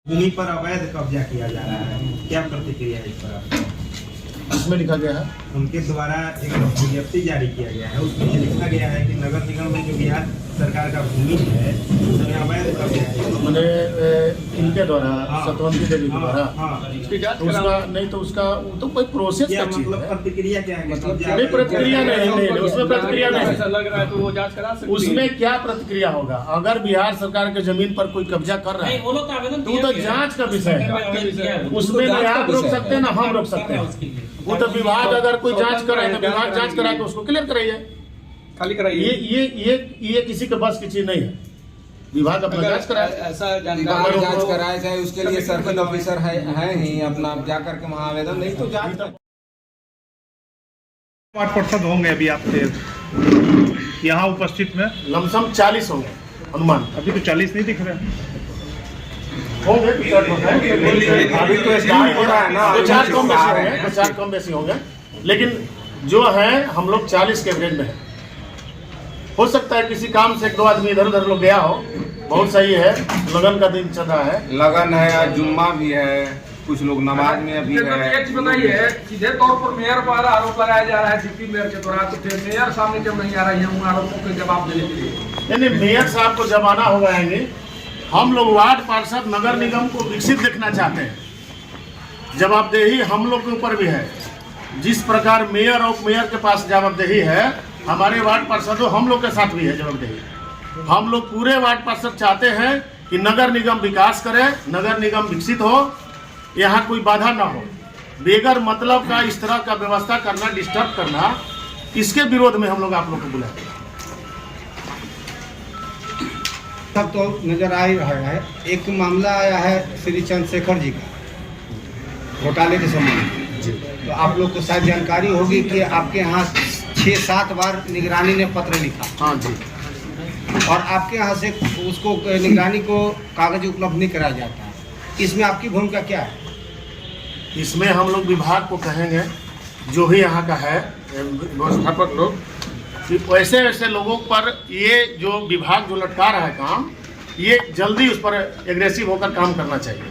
भूमि पर अवैध कब्जा किया जा रहा है, क्या प्रतिक्रिया है इस पर? इसमें लिखा गया है, उनके द्वारा एक विज्ञप्ति जारी किया गया है, उसमें ये लिखा गया है कि नगर निगम में जो बिहार सरकार का भूमि है उसमें अवैध कब्जा है। मैंने इनके द्वारा सतवंती देवी के द्वारा तो उसका नहीं तो उसका तो कोई प्रोसेस क्या का चीज मतलब है। प्रतिक्रिया क्या है? नहीं प्रतिक्रिया नहीं, उसमें प्रतिक्रिया नहीं। लग रहा है तो वो जांच करा सकती है। उसमें क्या प्रतिक्रिया होगा? अगर बिहार सरकार के जमीन पर कोई कब्जा कर रहा है तो जांच का विषय है, उसमें न आप रोक सकते हैं ना हम रोक सकते हैं। वो तो विभाग अगर कोई जांच कराए तो विभाग जांच करा के उसको क्लियर कराइए, खाली कराइए। ये किसी के बस की चीज नहीं है। विभाग अपना जांच कराए, ऐसा विभाग जांच कराया जाए, उसके लिए सर्किल ऑफिसर है ही अपना जा करके वहाँ आवेदन, नहीं तो जांच वार्ड पार्षद होंगे अभी आपके यहाँ उपस्थित में? लमसम 40 होंगे अनुमान। अभी तो 40 नहीं दिख रहे। होंगे अभी तो स्टार्ट हो रहा है ना, दो चार कम बेसी होंगे, लेकिन जो है हम लोग 40 के एवरेज में है। हो सकता है किसी काम से एक दो आदमी इधर उधर लोग गया हो, बहुत सही है। लगन का दिन चल रहा है, लगन है, आज जुम्मा भी है, कुछ लोग नमाज में अभी है। एक चीज बताइए, सीधे तौर पर मेयर पर आरोप लगाया जा रहा है डिप्टी मेयर के द्वारा, तो फिर मेयर सामने जब नहीं आ रही है उन आरोपों के जवाब देने के लिए? यानी मेयर साहब को जब आना होगा आएंगे। हम लोग वार्ड पार्षद नगर निगम को विकसित देखना चाहते हैं। जवाबदेही हम लोग के ऊपर भी है। जिस प्रकार मेयर और मेयर के पास जवाबदेही है, हमारे वार्ड पार्षदों हम लोग के साथ भी है जवाबदेही। हम लोग पूरे वार्ड पार्षद चाहते हैं कि नगर निगम विकास करे, नगर निगम विकसित हो, यहाँ कोई बाधा ना हो। बेगर मतलब का इस तरह का व्यवस्था करना, डिस्टर्ब करना, इसके विरोध में हम लोग आप लोग को बुलाते हैं। सब तो नजर आ ही रहा है। एक मामला आया है श्री चंद्रशेखर जी का घोटाले के संबंध में, तो आप लोग को शायद जानकारी होगी कि आपके यहाँ 6-7 बार निगरानी ने पत्र लिखा। हाँ जी। और आपके यहाँ से उसको निगरानी को कागज उपलब्ध नहीं कराया जाता है। इसमें आपकी भूमिका क्या है? इसमें हम लोग विभाग को कहेंगे, जो भी यहाँ का है व्यवस्थापक लोग, कि वैसे वैसे लोगों पर ये जो विभाग जो लटका रहा है काम, ये जल्दी उस पर एग्रेसिव होकर काम करना चाहिए।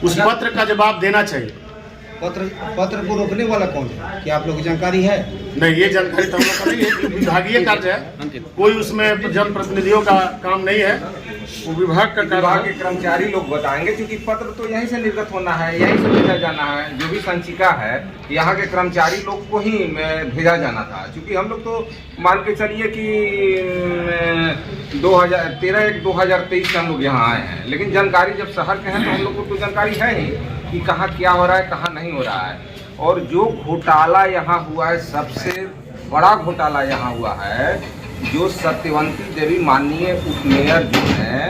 उस पत्र का जवाब देना चाहिए। पत्र को रोकने वाला कौन है? क्या आप लोग की जानकारी है? नहीं, ये जानकारी तो हम लोग का नहीं है, विभागीय कार्य है, कोई उसमें जनप्रतिनिधियों का काम नहीं है, वो विभाग का कार्य विभाग है। के कर्मचारी लोग बताएंगे, क्योंकि पत्र तो यहीं से निर्गत होना है, यहीं से भेजा जाना है। जो भी संचिका है यहाँ के कर्मचारी लोग को ही भेजा जाना था। क्योंकि हम लोग तो मान के चलिए कि 2013-2023 से हम लोग यहाँ आए हैं, लेकिन जानकारी जब शहर के हैं तो हम लोग को तो जानकारी है ही कि कहाँ क्या हो रहा है, कहाँ नहीं हो रहा है। और जो घोटाला यहाँ हुआ है, सबसे बड़ा घोटाला यहाँ हुआ है, जो सत्यवंती देवी माननीय उप मेयर जो हैं,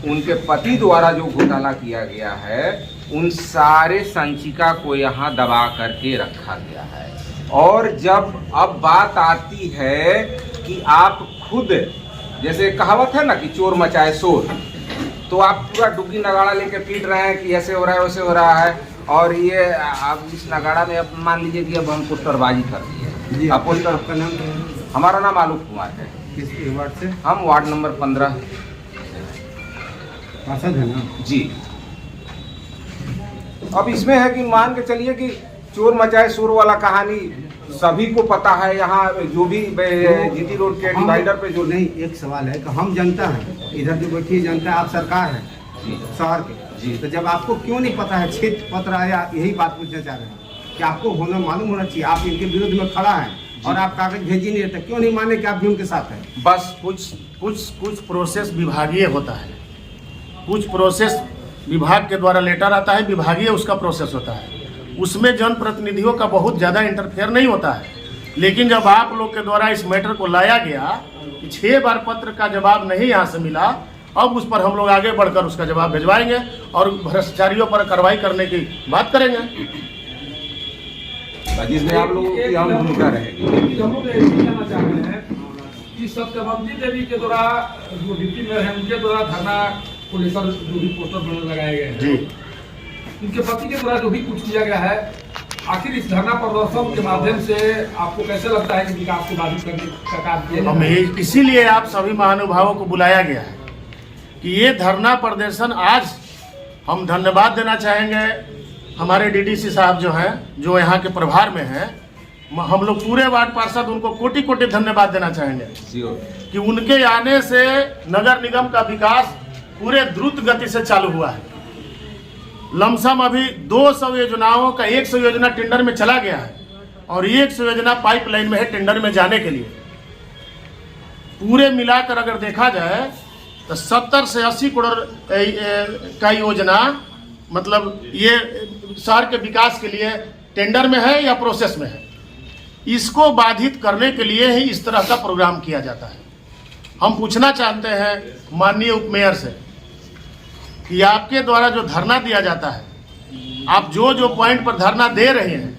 उनके पति द्वारा जो घोटाला किया गया है, उन सारे संचिका को यहाँ दबा करके रखा गया है। और जब अब बात आती है कि आप खुद, जैसे कहावत है ना कि चोर मचाए शोर, तो आप पूरा डुग्गी नगाड़ा लेके पीट रहे हैं कि ऐसे हो रहा है, वैसे हो रहा है। और ये अब इस नगाड़ा में अब मान लीजिए कि अब हम पोस्टरबाजी कर दिए जी। आप पोस्टर, आपका नाम क्या है? हमारा नाम आलोक कुमार है। किस वार्ड से? हम वार्ड नंबर 15 पार्षद है ना जी। अब इसमें है कि मान के चलिए कि चोर मचाए शोर वाला कहानी सभी को पता है। यहाँ जो भी जीटी रोड के डिवाइडर पे जो नहीं, एक सवाल है कि हम जनता हैं, इधर जो बैठी जनता, आप सरकार है शहर के जी। तो जब आपको क्यों नहीं पता है, क्षेत्र पत्र आया, यही बात पूछना चाह रहे हैं कि आपको होना मालूम होना चाहिए। आप इनके विरुद्ध में खड़ा है और आप कागज भेज ही नहीं रहते, क्यों नहीं माने कि आप भी उनके साथ हैं? बस कुछ प्रोसेस विभागीय होता है, कुछ प्रोसेस विभाग के द्वारा लेटर आता है, विभागीय उसका प्रोसेस होता है। उसमें जनप्रतिनिधियों का बहुत ज़्यादा इंटरफेयर नहीं होता है। लेकिन जब आप लोग के द्वारा इस मैटर को लाया गया कि 6 बार पत्र का जवाब नहीं यहाँ से मिला, अब उस पर हम लोग आगे बढ़कर उसका जवाब भिजवाएंगे और भ्रष्टाचारियों पर कार्रवाई करने की बात करेंगे, जिसमें आप लोगों की अहम भूमिका रहेगी। हम लोग ये कहना चाह रहे हैं कि सत्यवंती देवी के द्वारा जो डिप्टी मेयर हैं, उनके द्वारा धरना को लेकर जो भी पोस्टर लगाए गए हैं जी, उनके पति के द्वारा जो भी कुछ किया गया है, आखिर इस धरना प्रदर्शन के माध्यम से आपको कैसे लगता है कि विकास को बाधित करने का काम किया? इसीलिए आप सभी महानुभावों को बुलाया गया है कि ये धरना प्रदर्शन आज हम धन्यवाद देना चाहेंगे हमारे डीडीसी साहब जो हैं, जो यहाँ के प्रभार में हैं। हम लोग पूरे वार्ड पार्षद उनको कोटि कोटि धन्यवाद देना चाहेंगे कि उनके आने से नगर निगम का विकास पूरे द्रुत गति से चालू हुआ है। लमसम अभी 200 योजनाओं का 100 योजना टेंडर में चला गया है और 100 योजना पाइपलाइन में है टेंडर में जाने के लिए। पूरे मिलाकर अगर देखा जाए तो 70 से 80 करोड़ का योजना मतलब ये शहर के विकास के लिए टेंडर में है या प्रोसेस में है। इसको बाधित करने के लिए ही इस तरह का प्रोग्राम किया जाता है। हम पूछना चाहते हैं माननीय उपमेयर से कि आपके द्वारा जो धरना दिया जाता है, आप जो जो पॉइंट पर धरना दे रहे हैं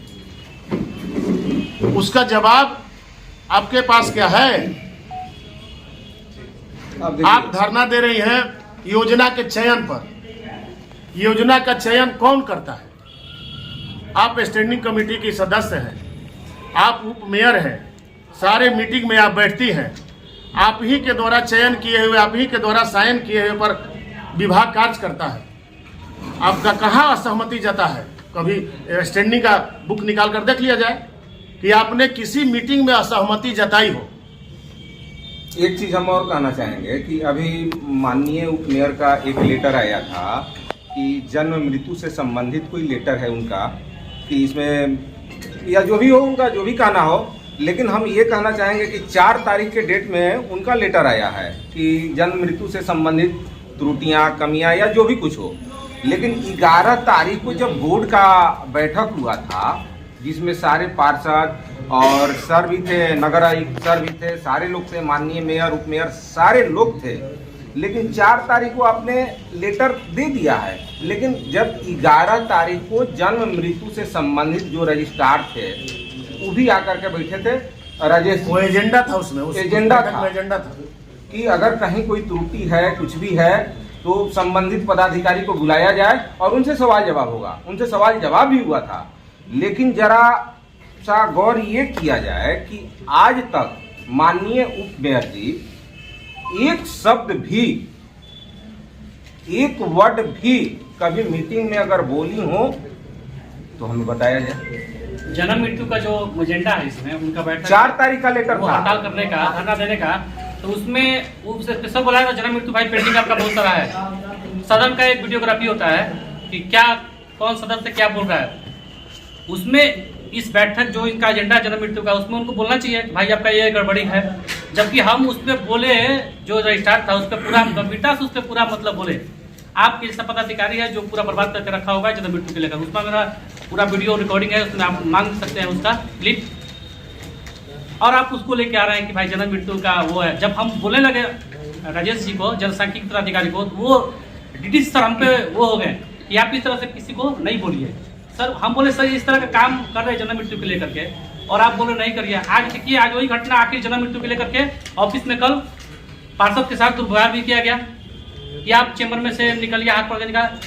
उसका जवाब आपके पास क्या है? आप धरना दे रही हैं योजना के चयन पर। योजना का चयन कौन करता है? आप स्टैंडिंग कमेटी की सदस्य हैं, आप उप मेयर हैं, सारे मीटिंग में आप बैठती हैं, आप ही के द्वारा चयन किए हुए, आप ही के द्वारा साइन किए हुए पर विभाग कार्य करता है। आपका कहाँ असहमति जाता है? कभी स्टैंडिंग का बुक निकाल कर देख लिया जाए कि आपने किसी मीटिंग में असहमति जताई हो। एक चीज हम और कहना चाहेंगे कि अभी माननीय उप मेयर का एक लेटर आया था कि जन्म मृत्यु से संबंधित कोई लेटर है उनका, कि इसमें या जो भी हो उनका जो भी कहना हो, लेकिन हम ये कहना चाहेंगे कि 4 तारीख के डेट में उनका लेटर आया है कि जन्म मृत्यु से संबंधित त्रुटियां, कमियां या जो भी कुछ हो। लेकिन 11 तारीख को जब बोर्ड का बैठक हुआ था जिसमें सारे पार्षद और सर भी थे, नगर आयुक्त सर भी थे, सारे लोग थे, माननीय मेयर उप मेयर सारे लोग थे, लेकिन 4 तारीख को आपने लेटर दे दिया है। लेकिन जब 11 तारीख को जन्म मृत्यु से संबंधित जो रजिस्ट्रार थे वो भी आकर के बैठे थे। राजेश, वो एजेंडा था उसमें, उस एजेंडा था कि अगर कहीं कोई त्रुटि है, कुछ भी है, तो संबंधित पदाधिकारी को बुलाया जाए और उनसे सवाल जवाब होगा। उनसे सवाल जवाब भी हुआ था। लेकिन जरा सा गौर ये किया जाए कि आज तक माननीय उप मेयर जी एक शब्द भी, एक वर्ड भी कभी मीटिंग में अगर बोली हो तो हमें बताया जाए। जन्म मृत्यु का जो एजेंडा है इसमें उनका बैठक 4 तारीख का लेटर वो था हड़ताल करने का, धरना देने का, तो उसमें वो स्पेशल बोला था जन्म मृत्यु भाई पेंडिंग आपका बहुत सारा है। सदन का एक वीडियोग्राफी होता है कि क्या कौन सदस्य क्या बोल रहा है। उसमें इस बैठक जो इनका एजेंडा जन्म मृत्यु का, उसमें उनको बोलना चाहिए कि भाई आपका ये गड़बड़ी है। जबकि हम उस पर बोले, जो रजिस्ट्रार था उस पर पूरा गंभीरता से उस पर पूरा मतलब बोले। आपके जैसा पदाधिकारी है जो पूरा बर्बाद करके रखा होगा जन्म मृत्यु के लेकर, उसमें मेरा पूरा वीडियो रिकॉर्डिंग है, उसमें आप मांग सकते हैं उसका क्लिप। और आप उसको लेके आ रहे हैं कि भाई जन्म मृत्यु का वो है। जब हम बोलने लगे राजेश जी को, जनसांख्यिकी पदाधिकारी को, तो वो डीडीसी सर हम पे वो हो गए कि आप इस तरह से किसी को नहीं बोलिए। सर हम बोले सर इस तरह का काम कर रहे हैं जन्म मृत्यु को लेकर के, और आप बोले नहीं करिए। आज देखिए, आज वही घटना आखिर जन्म मृत्यु को लेकर के ऑफिस में कल पार्षद के साथ दुर्व्यवहार भी किया गया कि आप चेंबर में से निकलिए, हाथ पकड़ के निकाल।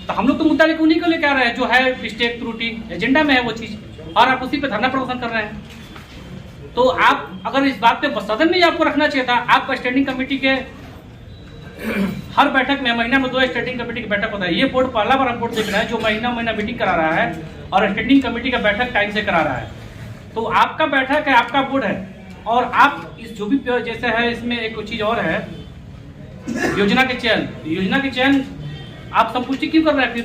तो हम लोग तो मुद्दा लेकर उन्हीं को लेकर आ रहे हैं जो है मिस्टेक, त्रुटि एजेंडा में है वो चीज, और आप उसी पे धरना प्रदर्शन कर रहे हैं। तो आप अगर इस बात पे सदन में ही आपको रखना चाहिए था। आपका स्टैंडिंग कमेटी के हर बैठक में, महीना में 2 स्टैंडिंग कमेटी की बैठक होता है। ये बोर्ड पहला बार हम बोर्ड देख रहा है जो महीना मीटिंग करा रहा है और स्टैंडिंग कमेटी का बैठक टाइम से करा रहा है। तो आपका बैठक है, आपका बोर्ड है, और आप इस जो भी जैसे है, इसमें एक चीज और है, योजना के चयन आप संपुष्टि क्यों कर रहे हैं? फिर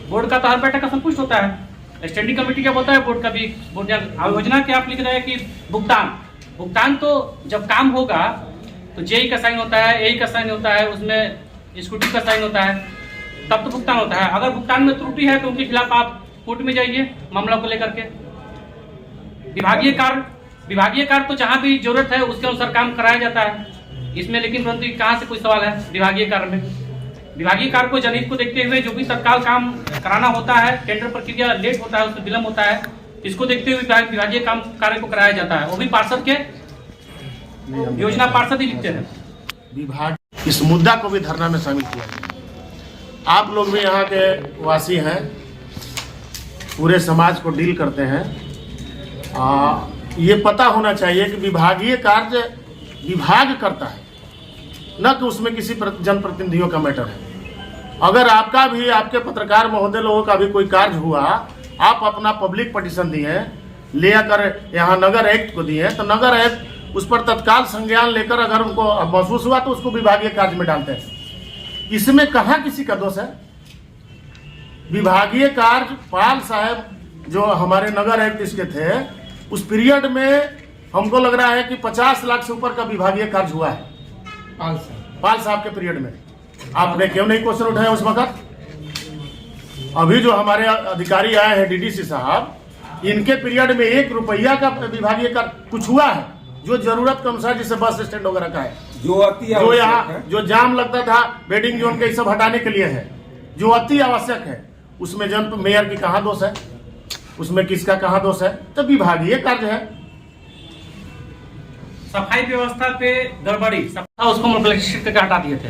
बोर्ड का तो हर बैठक का संपुष्ट होता है, स्टैंडिंग कमेटी का होता है, बोर्ड का भी। बोर्ड योजना के आप लिख रहे हैं कि भुगतान तो जब काम होगा तो जेई का साइन होता है, एई का साइन होता है, उसमें स्कूटी का साइन होता है, तब तो भुगतान होता है। अगर भुगतान में त्रुटि है तो उनके खिलाफ आप कोर्ट में जाइए मामला को लेकर के। विभागीय कार्य तो जहां भी जरूरत है उसके अनुसार काम कराया जाता है इसमें, लेकिन परंतु कहां से कोई सवाल है विभागीय कार्य में? विभागीय कार्य को जनहित को देखते हुए जो भी तत्काल काम कराना होता है, टेंडर प्रक्रिया लेट होता है, उसमें विलम्ब होता है, इसको देखते हुए विभागीय काम कार्य को कराया जाता है। वो भी पार्षद के योजना पार्षद ही लिखते हैं। विभाग इस मुद्दा को भी धरना में शामिल किया गया। आप लोग भी यहाँ के वासी हैं, पूरे समाज को डील करते हैं। ये पता होना चाहिए कि विभागीय कार्य विभाग करता है, न कि उसमें किसी जनप्रतिनिधियों का मैटर है। अगर आपका भी, आपके पत्रकार महोदय लोगों का भी कोई कार्य हुआ, आप अपना पब्लिक पटिशन दिए, ले आकर यहाँ नगर एक्ट को दिए, तो नगर एक्ट उस पर तत्काल संज्ञान लेकर अगर उनको महसूस हुआ तो उसको विभागीय कार्य में डालते हैं। इसमें कहाँ किसी का दोष है? विभागीय कार्य पाल साहब जो हमारे नगर एक्ट इसके थे, उस पीरियड में हमको लग रहा है कि 50 लाख से ऊपर का विभागीय कार्य हुआ है पाल साहब के पीरियड में। आपने क्यों नहीं क्वेश्चन उठाया उस वक्त? अभी जो हमारे अधिकारी आए हैं डीडीसी साहब, इनके पीरियड में 1 रुपया का विभागीय कार्य कुछ हुआ है जो जरूरत के अनुसार, जैसे बस स्टैंड वगैरह का है, जो यहाँ जो जाम लगता था वेडिंग जोन के सब हटाने के लिए है, जो अति आवश्यक है, उसमें मेयर की कहाँ दोष है? उसमें किसका कहाँ दोष है? तो विभागीय कार्य है। सफाई व्यवस्था पे गड़बड़ी, उसको मोबिलाइजेशन करके हटा दिए थे।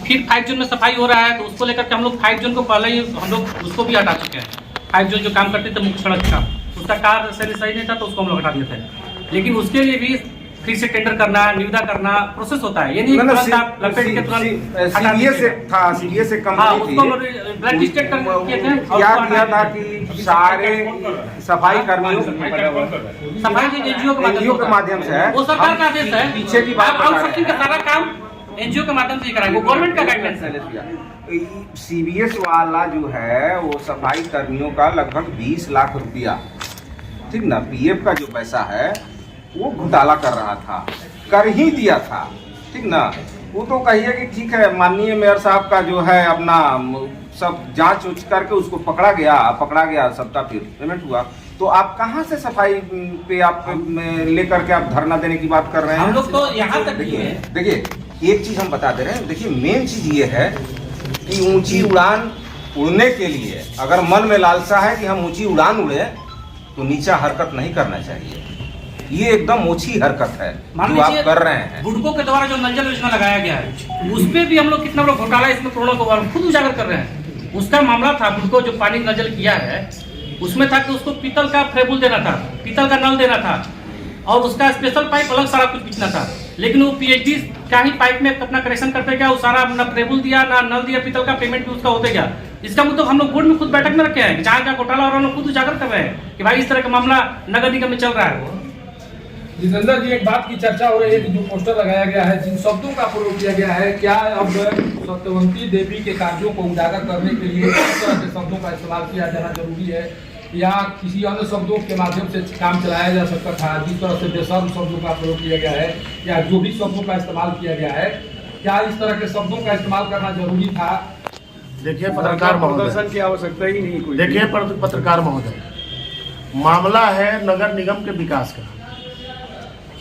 फिर 5 जोन में सफाई हो रहा है तो उसको लेकर के हम लोग 5 जोन को पहले ही हम लोग उसको भी हटा चुके हैं। 5 जोन जो काम करते थे मुख्य सड़क का, उसका कार्य सही नहीं था तो उसको हम लोग हटा दिए थे। लेकिन उसके लिए भी फिर से टेंडर करना, निविदा करना प्रोसेस होता है। ये नहीं तुरंत आप लपेट के तुरंत हटा दीजिए। सीडीए से हाँ, उसको ब्लड टेस्ट किए थे। क्या किया था कि सारे सफाई कर्मियों, सफाई एनजीओ के माध्यम से है, वो सरकार का आदेश है। पीछे की बात आउटसोर्सिंग का सारा काम एनजीओ के माध्यम से ही कराएंगे, गवर्नमेंट का गाइडलाइंस है। सीबीएस वाला जो है वो सफाई कर्मियों का लगभग 20 लाख रुपया, ठीक ना, पीएफ का जो पैसा है वो घोटाला कर रहा था, कर ही दिया था, ठीक ना। वो तो कहिए कि ठीक है, माननीय मेयर साहब का जो है अपना सब जांच उच करके उसको पकड़ा गया सबका, फिर पेमेंट हुआ। तो आप कहाँ से सफाई पे आप लेकर के आप धरना देने की बात कर रहे हैं? हम लोग तो यहाँ तक देखिए एक चीज हम बता दे रहे हैं। देखिए मेन चीज ये है कि ऊंची उड़ान उड़ने के लिए अगर मन में लालसा है कि हम ऊंची उड़ान उड़े तो नीचा हरकत नहीं करना चाहिए। ये एकदम ओछी हरकत है जो आप कर रहे हैं। बुडको के द्वारा जो नल जल योजना लगाया गया है उस पे भी हम लोग कितना बड़ा घोटाला इसमें करोड़ों को खुद उजागर कर रहे हैं। उसका मामला था, बुडको जो पानी नजल किया है उसमें था कि उसको पीतल का फ्रेबुल देना था, पीतल का नल देना था और उसका स्पेशल पाइप अलग सारा कुछ बिकना था। लेकिन वो पीएचडी का ही पाइप में अपना कनेक्शन करते गया, वो सारा ना फ्रेबुल दिया ना नल दिया, पीतल का पेमेंट भी उसका होते गया। इसका मतलब हम लोग बोर्ड में खुद बैठक में रखे हैं, जहाँ जहाँ घोटाला हो रहा है हम लोग खुद उजागर कर रहे हैं कि भाई इस तरह का मामला नगर निगम में चल रहा है। जितेंद्र जी, एक बात की चर्चा हो रही है कि जो पोस्टर लगाया गया है, जिन शब्दों का प्रयोग किया गया है, क्या अब सत्यवती देवी के कार्यों को उजागर करने के लिए किस तरह के शब्दों का इस्तेमाल किया जाना जरूरी है, या किसी अन्य शब्दों के माध्यम से काम चलाया जा सकता था? जिस तरह से बेशर्म शब्दों का प्रयोग किया गया है या जो भी शब्दों का इस्तेमाल किया गया है, क्या इस तरह के शब्दों का इस्तेमाल करना जरूरी था? देखिए पत्रकार महोदय की आवश्यकता ही नहीं कोई। देखिए पत्रकार महोदय, मामला है नगर निगम के विकास का।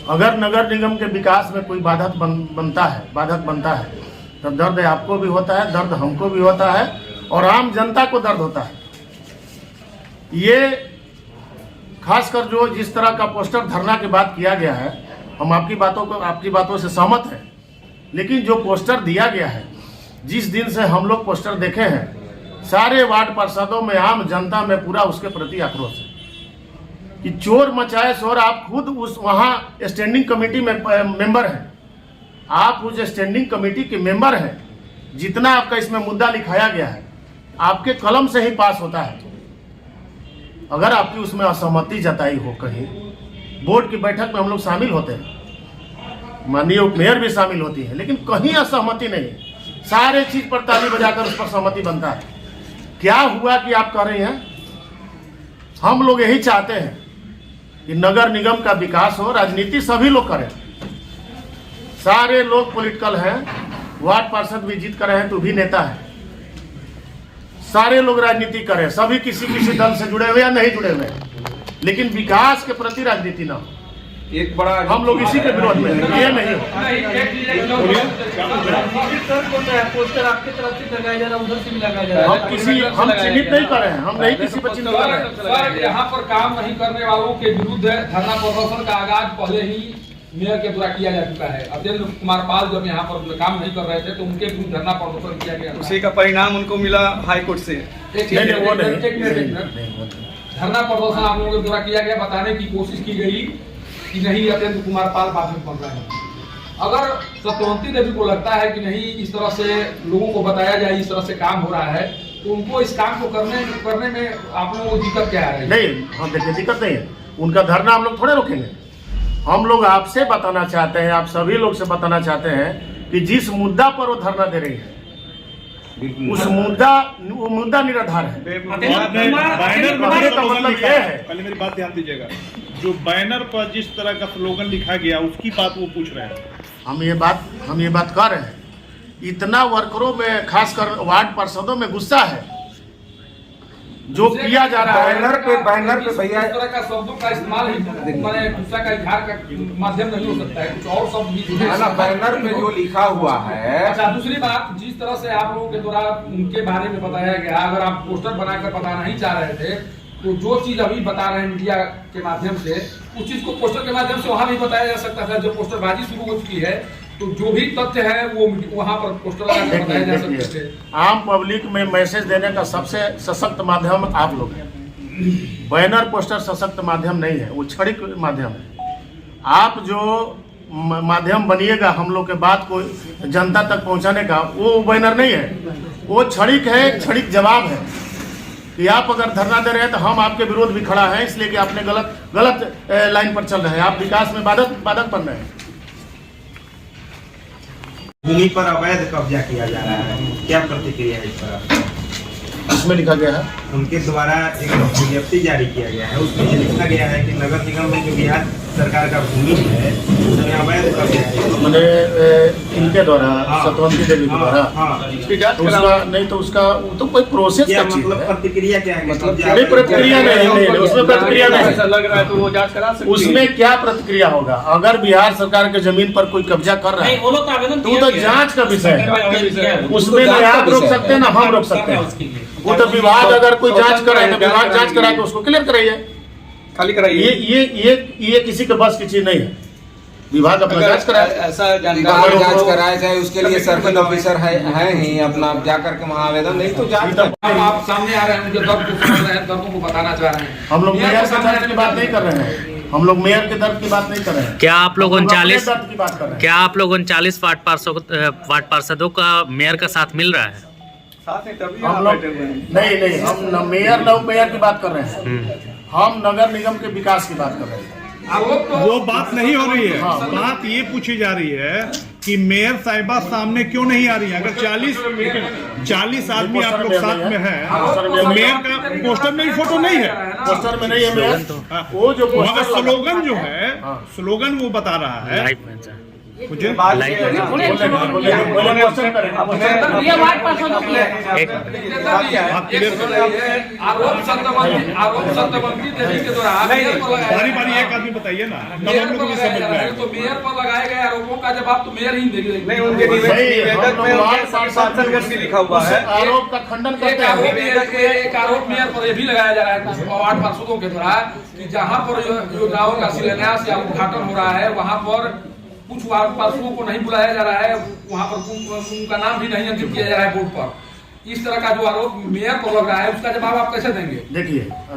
अगर नगर निगम के विकास में कोई बाधक बनता है तो दर्द आपको भी होता है, दर्द हमको भी होता है और आम जनता को दर्द होता है। ये खासकर जो जिस तरह का पोस्टर धरना के बाद किया गया है, हम आपकी बातों से सहमत हैं, लेकिन जो पोस्टर दिया गया है, जिस दिन से हम लोग पोस्टर देखे हैं, सारे वार्ड पार्षदों में, आम जनता में पूरा उसके प्रति आक्रोश है कि चोर मचाए शोर। आप खुद उस वहाँ स्टैंडिंग कमेटी में मेंबर हैं, आप उस स्टैंडिंग कमेटी के मेंबर हैं। जितना आपका इसमें मुद्दा लिखाया गया है आपके कलम से ही पास होता है। अगर आपकी उसमें असहमति जताई हो, कहीं बोर्ड की बैठक में हम लोग शामिल होते हैं, माननीय उप मेयर भी शामिल होती है, लेकिन कहीं असहमति नहीं, सारे चीज पर ताली बजाकर उस पर सहमति बनता है। क्या हुआ कि आप कह रहे हैं? हम लोग यही चाहते हैं कि नगर निगम का विकास हो, राजनीति सभी लोग करें, सारे लोग पॉलिटिकल हैं, वार्ड पार्षद भी जीत कर रहे हैं तो भी नेता है, सारे लोग राजनीति करें, सभी किसी दल से जुड़े हुए या नहीं जुड़े हुए, लेकिन विकास के प्रति राजनीति ना हो। एक बड़ा हम लोग इसी के विरोध में हैं, ये नहीं हो। हम चिन्हित नहीं कर रहे हैं, हम नहीं किसी पर चिन्हित कर रहे हैं। सर, यहाँ पर काम नहीं करने वालों के विरुद्ध धरना प्रदर्शन का आगाज पहले ही मेयर के द्वारा किया जा चुका है। अत्यंत कुमार पाल जब यहाँ पर काम नहीं कर रहे थे तो उनके विरुद्ध धरना प्रदर्शन किया गया, उसी का परिणाम उनको मिला हाई कोर्ट से। धरना प्रदर्शन आप लोगों के द्वारा किया गया, बताने की कोशिश की गई कि नहीं अत्यंत कुमार पाल बाधित बन रहे हैं। अगर सत्यवंती देवी को लगता है कि नहीं इस तरह से लोगों को बताया जाए, इस तरह से काम हो रहा है, तो उनको इस काम को करने में आप लोगों को दिक्कत क्या है? नहीं, हम देखिए दिक्कत नहीं है, उनका धरना हम लोग थोड़े रोकेंगे। हम लोग आपसे बताना चाहते हैं, आप सभी लोग से बताना चाहते हैं कि जिस मुद्दा पर वो धरना दे रही है उस मुद्दा निराधार है। बैनर कहने का मतलब यह है, पहले मेरी बात ध्यान दीजिएगा, जो बैनर पर जिस तरह का स्लोगन लिखा गया उसकी बात वो पूछ रहे हैं। हम ये बात कर रहे हैं, इतना वर्करों में खासकर वार्ड पार्षदों में गुस्सा है जो किया जा रहा है। बैनर पे भैया इस तरह का शब्दों का इस्तेमाल मैंने गुस्सा का इजहार का माध्यम नहीं हो सकता है, कुछ और शब्द भी जुड़े हैं। बैनर पे जो लिखा हुआ है। अच्छा, दूसरी बात, जिस तरह से आप लोगों के द्वारा उनके बारे में बताया गया, अगर आप पोस्टर बनाकर बताना नहीं चाह रहे थे तो जो चीज अभी बता रहे हैं मीडिया के माध्यम से, उस चीज को पोस्टर के माध्यम से वहां भी बताया जा सकता था। जो पोस्टरबाजी शुरू हो चुकी है तो जो भी तथ्य है वो वहां पर पोस्टर लगाकर बताया जा सकते थे। आम पब्लिक में मैसेज देने का सबसे सशक्त माध्यम आप लोग हैं। बैनर पोस्टर सशक्त माध्यम नहीं है, वो क्षणिक माध्यम है। आप जो माध्यम बनिएगा हम लोग के बात को जनता तक पहुंचाने का, वो बैनर नहीं है, वो क्षणिक है, क्षणिक जवाब है कि आप अगर धरना दे रहे हैं तो हम आपके विरोध भी खड़ा है, इसलिए कि आपने गलत लाइन पर चल रहे हैं, आप विकास में बाधक बन रहे हैं। भूमि पर अवैध कब्जा किया जा रहा है, क्या प्रतिक्रिया है इस पर? इसमें लिखा गया है, उनके द्वारा एक विज्ञप्ति जारी किया गया है, उसमें ये लिखा गया है कि नगर निगम में जो बिहार सरकार का भूमि है उसमें अवैध कब्जा है। मैंने इनके द्वारा सत्यवंती देवी के द्वारा तो उसका नहीं, तो उसका तो कोई प्रोसेस क्या का चीज मतलब है। प्रतिक्रिया क्या है? नहीं, प्रतिक्रिया नहीं, उसमें प्रतिक्रिया नहीं। ऐसा लग रहा है तो वो जांच करा सकती है। उसमें क्या प्रतिक्रिया होगा? अगर बिहार सरकार के जमीन पर कोई कब्जा कर रहा नहीं, है वो लोग तो आवेदन तो वो तो जांच का विषय है, उसमें न आप रोक सकते हैं ना हम रोक सकते हैं। वो तो विभाग अगर कोई जांच कराए तो विभाग जांच कराए तो उसको क्लियर कराइए, खाली कराइए। ये किसी के बस की चीज नहीं है। विभाग अपना जांच कराए, ऐसा विभाग जांच जानकारी कराया जाए, उसके लिए सर्किल ऑफिसर है ही अपना, जाकर के वहाँ आवेदन नहीं तो जांच आप सामने आ रहे हैं, उनके दर्द को समझ रहे हैं, दर्दों को बताना चाह रहे हैं। हम लोग मेयर के दर्द की बात नहीं कर रहे हैं, हम लोग मेयर के दर्द की बात नहीं कर रहे हैं। क्या आप लोग हम अपने 39 दर्द की बात कर रहे हैं। क्या आप लोग 39 वार्ड पार्षदों का मेयर का साथ मिल रहा है? साथ में तभी हम यहाँ लोग बैठे हुए हैं। नहीं, हम न मेयर न मेयर की बात कर रहे हैं, हम नगर निगम के विकास की बात कर रहे हैं। वो बात नहीं हो रही है, हाँ। बात ये पूछी जा रही है कि मेयर साहिबा सामने क्यों नहीं आ रही है? अगर 40 आदमी आप लोग साथ में है तो मेयर का पोस्टर में भी फोटो नहीं है, पोस्टर में नहीं है मेयर, हाँ। वो जो मगर पोस्टर लगा- स्लोगन जो है, हाँ। स्लोगन वो बता रहा है लाइव में सर। मुझे लाइव में बोले क्वेश्चन करें। ये वार्ड पार्षदों की है। एक आरोप सत्यवंती देवी के द्वारा मेयर पर लगाया बारी गया। बारी एक आदमी बताइए ना, तब मेयर हम पर लोग भी लगाया समझ जा रहा है, में तो मेयर पर लगाए गए आरोपों का जवाब तो मेयर ही देंगे। नहीं, उनके भाई, निवेदक में हम लोग उनके सांसदगण भी लिखा हुआ उस है। आरोप का खंडन एक करते आरोप हैं। मेयर पर यह भी लगाया जा रहा है वार्ड पार्षदों के द्वारा कि जहां पर योजनाओं का शिलान्यास या उद्घाटन हो रहा है वहां पर कुछ वार्ड पार्षदों को नहीं बुलाया जा रहा है, वहां पर उनका नाम भी नहीं अंकित किया जा रहा है बोर्ड पर। इस तरह का जो आरोप मेयर पर लग रहा है उसका जवाब आप कैसे देंगे?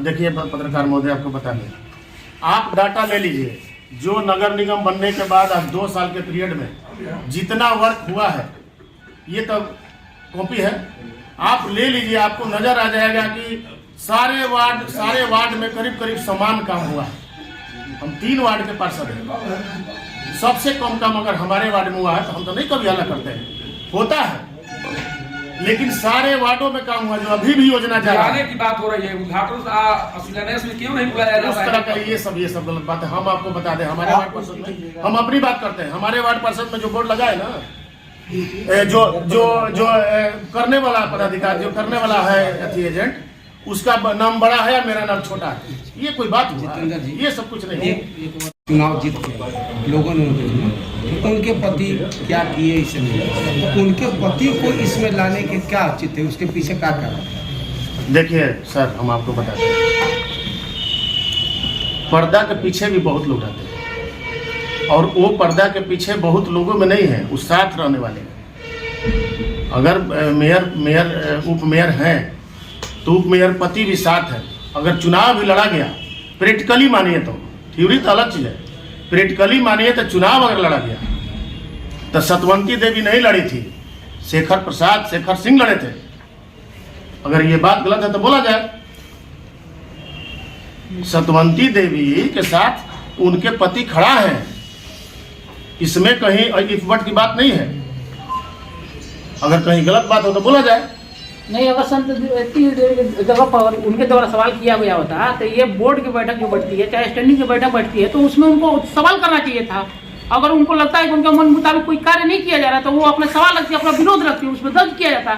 देखिए पत्रकार महोदय, आपको बता दें, आप डाटा ले लीजिए जो नगर निगम बनने के बाद आज 2 साल के पीरियड में जितना वर्क हुआ है, ये तो कॉपी है, आप ले लीजिए, आपको नजर आ जाएगा कि सारे वार्ड में करीब समान काम हुआ है। हम 3 वार्ड के पार्षद हैं, सबसे कम काम अगर हमारे वार्ड में हुआ है तो हम तो नहीं कभी हल्ला करते हैं, होता है, लेकिन सारे वार्डों में काम हुआ। जो अभी भी योजना जा रहा है, बुलाने की बात हो रही है, उद्घाटन शिलान्यास में क्यों नहीं बुलाया जा उस रहा तरह है? का ये सब गलत बात है। हम आपको बता दें, हमारे वार्ड पार्षद में हम अपनी बात करते हैं, हमारे वार्ड पार्षद में जो बोर्ड लगा है ना, जो करने वाला पदाधिकारी, जो करने वाला है एजेंट, उसका नाम बड़ा है या मेरा नाम छोटा है, ये कोई बात हुआ? ये सब कुछ नहीं है। चुनाव जीत के लोगों ने उनको चुना, तो उनके पति क्या किए इसे नहीं, तो उनके पति को इसमें लाने के क्या औचित्य है, उसके पीछे क्या कारण? देखिए सर, हम आपको बताते हैं, पर्दा के पीछे भी बहुत लोग रहते हैं, और वो पर्दा के पीछे बहुत लोगों में नहीं है, उस साथ रहने वाले हैं। अगर मेयर उप मेयर हैं तो उप मेयर पति भी साथ है। अगर चुनाव भी लड़ा गया, प्रैक्टिकली मानिए तो, थ्योरी तो अलग चीज़ है, प्रैक्टिकली मानिए तो चुनाव अगर लड़ा गया तो सतवंती देवी नहीं लड़ी थी, शेखर सिंह लड़े थे। अगर ये बात गलत है तो बोला जाए। सतवंती देवी के साथ उनके पति खड़ा है, इसमें कहीं इफवट की बात नहीं है। अगर कहीं गलत बात हो तो बोला जाए। नहीं, अगर सतवंती जगह पर उनके द्वारा सवाल किया गया होता तो ये बोर्ड की बैठक जो बैठती है, चाहे स्टैंडिंग की बैठक बैठती है, तो उसमें उनको सवाल करना चाहिए था। अगर उनको लगता है कि उनके मन मुताबिक कोई कार्य नहीं किया जा रहा तो वो अपना सवाल रखती है, अपना विरोध रखती है, उसमें दर्ज किया जाता।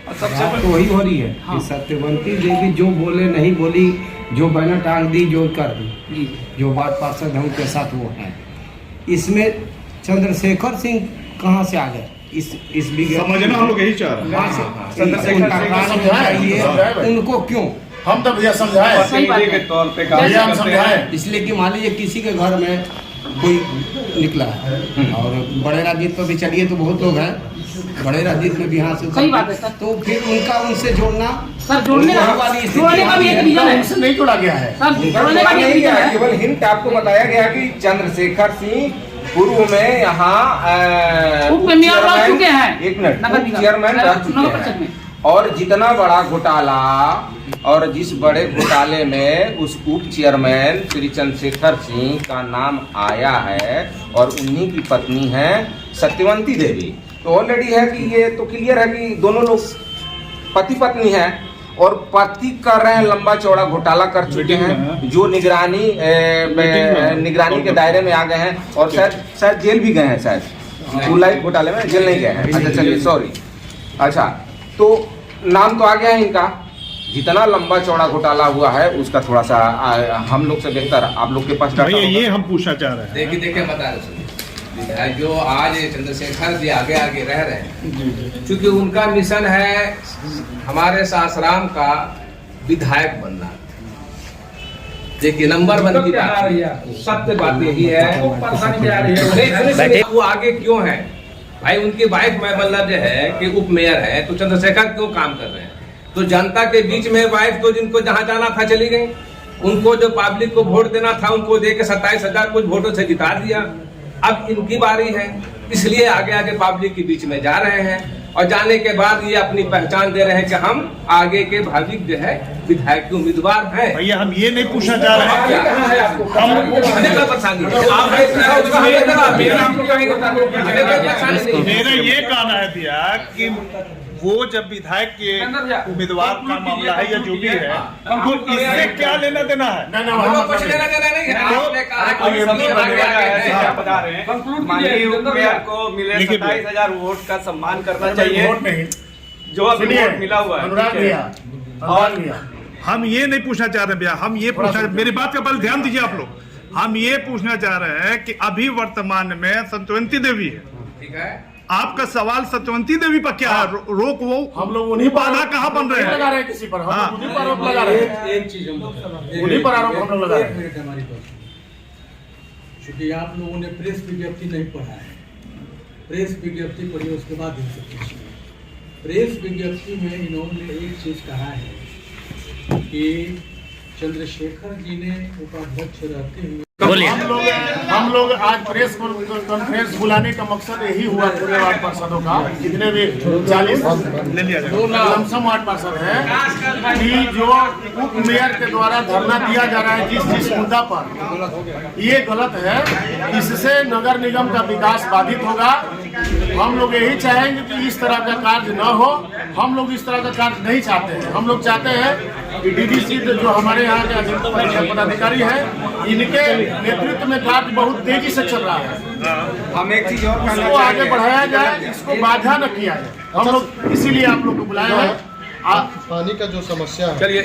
बात तो वही हो रही है कि सत्यवंती देवी जो बोले नहीं बोली, जो बैनर टांग दी, जो कर दी, जो वार्ड पार्षद है उनके साथ वो है। इसमें चंद्रशेखर सिंह कहाँ से आ गए? इस समझना हम लोग यही चाह रहे हैं उनको क्यों? हम तो भैया समझाए के तौर पे भैया हम समझाए। इसलिए कि मान लीजिए किसी के घर में कोई निकला है और बड़े राजनीति पर भी चलिए तो बहुत लोग हैं, बड़े राजनीति में भी यहाँ से सही बात है सर। तो फिर उनका उनसे जोड़ना सर, जोड़ने का भी एक रीजन है। उनसे नहीं जोड़ा गया है सर, जोड़ने का भी एक रीजन है। केवल हिंट आपको बताया गया कि चंद्रशेखर सिंह पूर्व में यहाँ उप मेयर रह चुके हैं, एक मिनट नगर निगम चेयरमैन रह चुके नगर परिषद हैं। में। और जितना बड़ा घोटाला और जिस बड़े घोटाले में उस उप चेयरमैन श्री चंद्रशेखर सिंह का नाम आया है और उन्हीं की पत्नी है सत्यवंती देवी, तो ऑलरेडी है कि ये तो क्लियर है कि दोनों लोग पति पत्नी हैं और पति कर रहे हैं, लंबा चौड़ा घोटाला कर चुके हैं, जो निगरानी के दायरे में आ गए हैं और शायद जेल भी गए हैं, शायद फुल लाइफ घोटाले में जेल नहीं गए हैं। अच्छा चलिए सॉरी। अच्छा तो नाम तो आ गया है इनका, जितना लंबा चौड़ा घोटाला हुआ है उसका थोड़ा सा हम लोग से बेहतर आप लोग के पास डाटा होगा। ये हम पूछना चाह रहे हैं। देखिए बता रहे जो आज चंद्रशेखर जी आगे रह रहे हैं, क्योंकि उनका मिशन है हमारे सासाराम का विधायक बनना। देखिए नंबर वन की बात, सत्य बात यही है। वो आगे क्यों है भाई? उनकी वाइफ मतलब जो है कि उप मेयर है, तो चंद्रशेखर क्यों काम कर रहे हैं? तो जनता के बीच में वाइफ तो जिनको जहां जाना था चली गई, उनको जो पब्लिक को वोट देना था उनको देके 27,000 कुछ वोटों से जिता दिया। अब इनकी बारी है, इसलिए आगे आगे पब्लिक के बीच में जा रहे हैं और जाने के बाद ये अपनी पहचान दे रहे हैं कि हम आगे के भाविक जो है विधायक के उम्मीदवार हैं। भैया हम ये नहीं पूछना चाह रहे हैं, मेरा ये कहना है भैया कि वो जब विधायक के उम्मीदवार का मामला है या जो भी है, तो इससे क्या लेना देना है? कुछ लेना देना नहीं है। आपने कहा माननीय उप मेयर को मिले 27,000 वोट का सम्मान करना चाहिए, वोट नहीं जो अभी वोट मिला हुआ है। अनुराग भैया हम ये नहीं पूछना चाह रहे भैया, हम ये पूछना, मेरी बात का पहले ध्यान दीजिए आप लोग। हम ये पूछना चाह रहे हैं कि अभी वर्तमान में सत्यवंती देवी है, ठीक है। आपका सवाल सत्यवंती देवी पर क्या है? रोक वो हम लोग उन्हीं बाधा कहाँ बन रहे लगा हैं? रहे हैं किसी पर, हम लोग उन्हीं पर आरोप लगा रहे हैं। एक चीज उन्हीं पर आरोप हम लोग लगा रहे हैं। हमारी बात, क्योंकि आप लोगों ने प्रेस विज्ञप्ति नहीं पढ़ा है, प्रेस विज्ञप्ति पढ़िए उसके बाद इनसे पूछिए। प्रेस विज्ञप्ति में इन्होंने एक चीज कहा है कि चंद्रशेखर जी ने उपाध्यक्ष रहते हुए हम लोग आज प्रेस कॉन्फ्रेंस बुलाने का मकसद यही हुआ पूरे वार्ड पार्षदों का, जितने भी 40 लमसम वार्ड पार्षद हैं, कि जो उप मेयर के द्वारा धरना दिया जा रहा है जिस मुद्दा पर, ये गलत है। इससे नगर निगम का विकास बाधित होगा। हम लोग यही चाहेंगे कि इस तरह का कार्य न हो। हम लोग इस तरह का कार्य नहीं चाहते हैं। हम लोग चाहते हैं कि डीडीसी जो हमारे यहाँ के पदाधिकारी हैं, इनके नेतृत्व में कार्य बहुत तेजी से चल रहा है। हम एक चीज और इसको आगे बढ़ाया जाए, इसको बाधा न किया जाए। हम लोग इसीलिए आप लोग को बुलाया है। पानी का जो समस्या है, चलिए